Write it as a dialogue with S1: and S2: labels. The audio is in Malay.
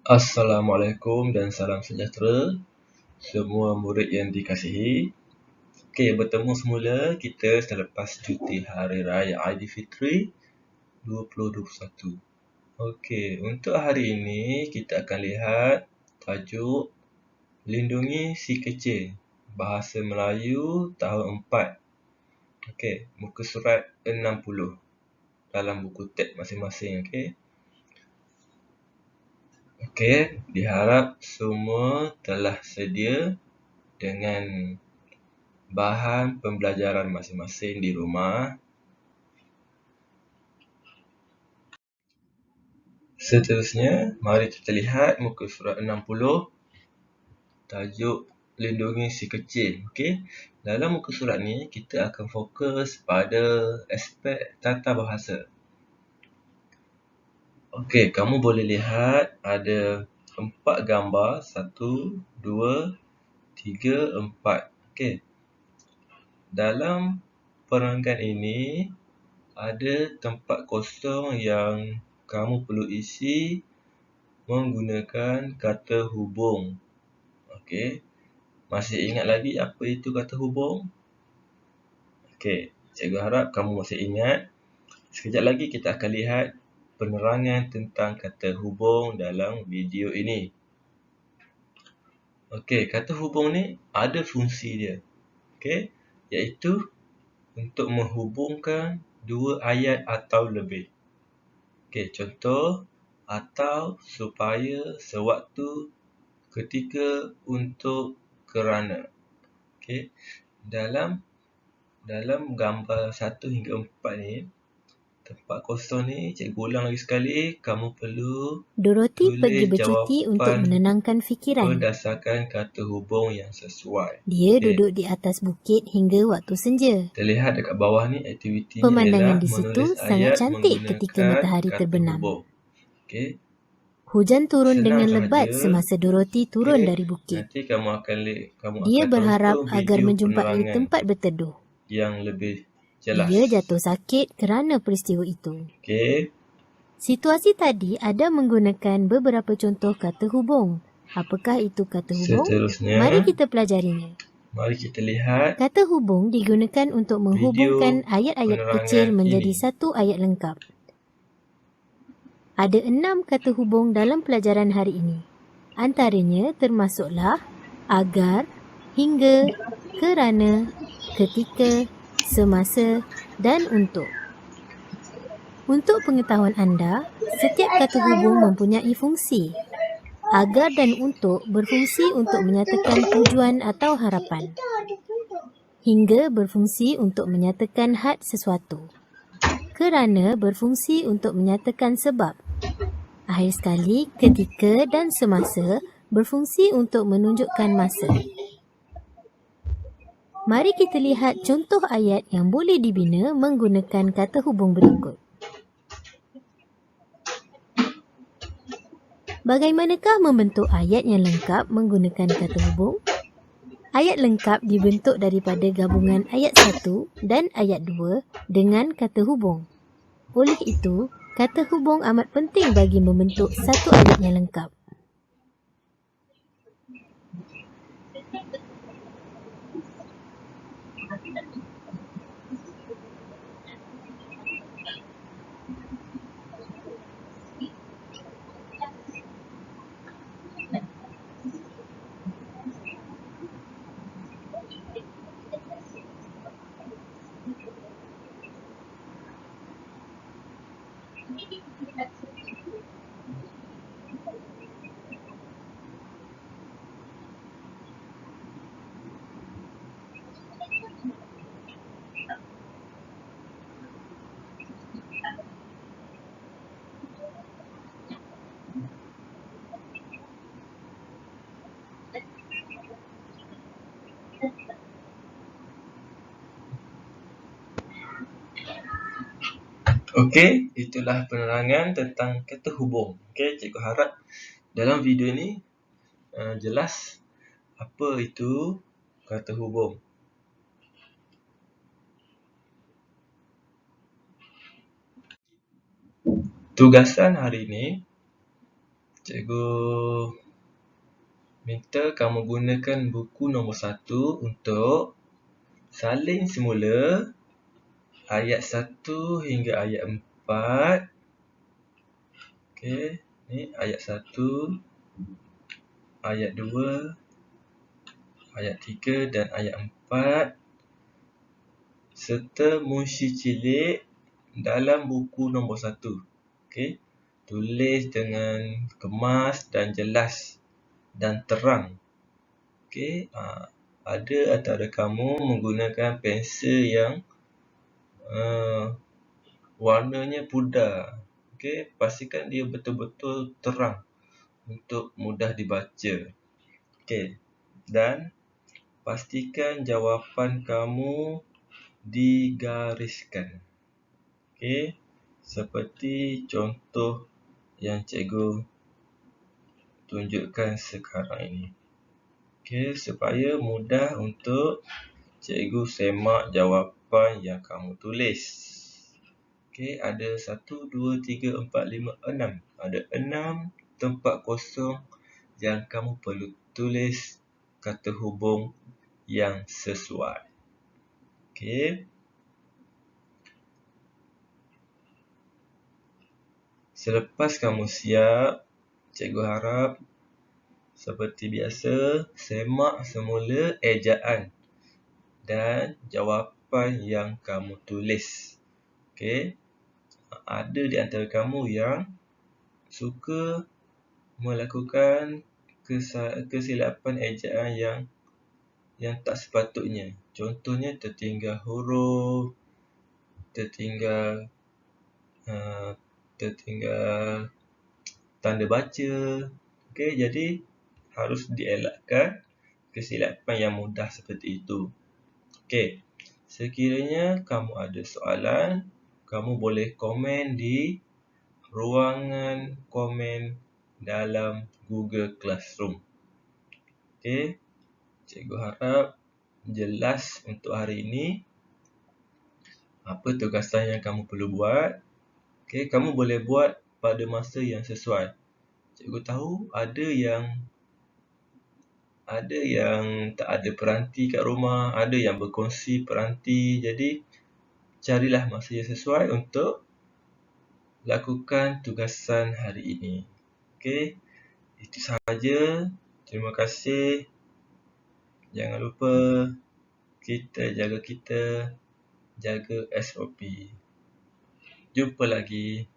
S1: Assalamualaikum dan salam sejahtera semua murid yang dikasihi. Okey, bertemu semula kita selepas cuti Hari Raya Aidilfitri 2021. Okey, untuk hari ini kita akan lihat tajuk Lindungi Si Kecil, Bahasa Melayu tahun 4. Okey, muka surat 60 dalam buku teks masing-masing. Okey, diharap semua telah sedia dengan bahan pembelajaran masing-masing di rumah. Seterusnya, mari kita lihat muka surat 60, tajuk Lindungi Si Kecil. Okey, dalam muka surat ni kita akan fokus pada aspek tata bahasa. Okey, kamu boleh lihat ada 4 gambar, 1, 2, 3, 4. Okey. Dalam perangkat ini ada tempat kosong yang kamu perlu isi menggunakan kata hubung. Okey. Masih ingat lagi apa itu kata hubung? Okey, cikgu harap kamu masih ingat. Sekejap lagi kita akan lihat penerangan tentang kata hubung dalam video ini. Okey, kata hubung ni ada fungsi dia. Okey, iaitu untuk menghubungkan dua ayat atau lebih. Okey, contoh atau, supaya, sewaktu, ketika, untuk, kerana. Okey, dalam gambar 1 hingga 4 ni, tempat kosong ni cikgu ulang lagi sekali, kamu perlu
S2: Dorothy pergi
S1: tulis
S2: bercuti untuk
S1: jawapan
S2: menenangkan fikiran.
S1: berdasarkan kata hubung yang sesuai.
S2: Dia
S1: Okey.
S2: duduk di atas bukit hingga waktu senja.
S1: Terlihat dekat bawah ni aktivitinya
S2: Pemandangan
S1: ialah
S2: di situ
S1: menulis
S2: sangat
S1: ayat
S2: cantik ketika
S1: menggunakan
S2: matahari
S1: kata
S2: terbenam.
S1: hubung. Okey.
S2: Hujan turun
S1: Senang
S2: dengan
S1: sahaja.
S2: lebat semasa Dorothy turun
S1: Okey.
S2: dari bukit.
S1: Nanti kamu
S2: Dia
S1: akan
S2: berharap
S1: tonton
S2: agar
S1: video
S2: menjumpai
S1: penerangan
S2: tempat berteduh.
S1: yang lebih jelas.
S2: Dia jatuh sakit kerana peristiwa itu.
S1: Okey.
S2: Situasi tadi ada menggunakan beberapa contoh kata hubung. Apakah itu kata hubung?
S1: Seterusnya,
S2: Mari kita pelajarinya.
S1: mari kita lihat
S2: Kata hubung digunakan untuk menghubungkan
S1: video
S2: ayat-ayat
S1: penerangan
S2: kecil menjadi
S1: ini.
S2: satu ayat lengkap. Ada 6 kata hubung dalam pelajaran hari ini. Antaranya termasuklah agar, hingga, kerana, ketika, semasa dan untuk. Untuk pengetahuan anda, setiap kata hubung mempunyai fungsi. Agar dan untuk berfungsi untuk menyatakan tujuan atau harapan. Hingga berfungsi untuk menyatakan had sesuatu. Kerana berfungsi untuk menyatakan sebab. Akhir sekali, ketika dan semasa berfungsi untuk menunjukkan masa. Mari kita lihat contoh ayat yang boleh dibina menggunakan kata hubung berikut. Bagaimanakah membentuk ayat yang lengkap menggunakan kata hubung? Ayat lengkap dibentuk daripada gabungan ayat 1 dan ayat 2 dengan kata hubung. Oleh itu, kata hubung amat penting bagi membentuk satu ayat yang lengkap.
S1: Okey, itulah penerangan tentang kata hubung. Okey, cikgu harap dalam video ni jelas apa itu kata hubung. Tugasan hari ini, Cikgu minta kamu gunakan buku nombor 1 untuk salin semula ayat 1 hingga ayat 4. Okey, ni ayat 1, ayat 2, ayat 3 dan ayat 4 serta munshi cilik dalam buku nombor 1. Okey, tulis dengan kemas dan jelas dan terang. Okey, ada antara kamu menggunakan pensel yang warnanya pudar. Okey, pastikan dia betul-betul terang untuk mudah dibaca. Okey, dan pastikan jawapan kamu digariskan. Okey, seperti contoh yang cikgu tunjukkan sekarang ini. Okey, supaya mudah untuk cikgu semak jawapan yang kamu tulis. Okey, ada 1, 2, 3, 4, 5, 6. Ada 6 tempat kosong yang kamu perlu tulis kata hubung yang sesuai. Okey. Selepas kamu siap, cikgu harap seperti biasa semak semula ejaan dan jawapan yang kamu tulis. Okey. Ada di antara kamu yang suka melakukan kesilapan ejaan yang tak sepatutnya. Contohnya tertinggal huruf, tertinggal tanda baca. Okey, jadi harus dielakkan kesilapan yang mudah seperti itu. Okey, sekiranya kamu ada soalan, kamu boleh komen di ruangan komen dalam Google Classroom. Okey, cikgu harap jelas untuk hari ini apa tugasan yang kamu perlu buat. Okey, kamu boleh buat pada masa yang sesuai. Cikgu tahu ada yang tak ada peranti kat rumah, ada yang berkongsi peranti. Jadi carilah masa yang sesuai untuk lakukan tugasan hari ini. Okey, itu sahaja. Terima kasih. Jangan lupa kita jaga SOP. Jumpa lagi.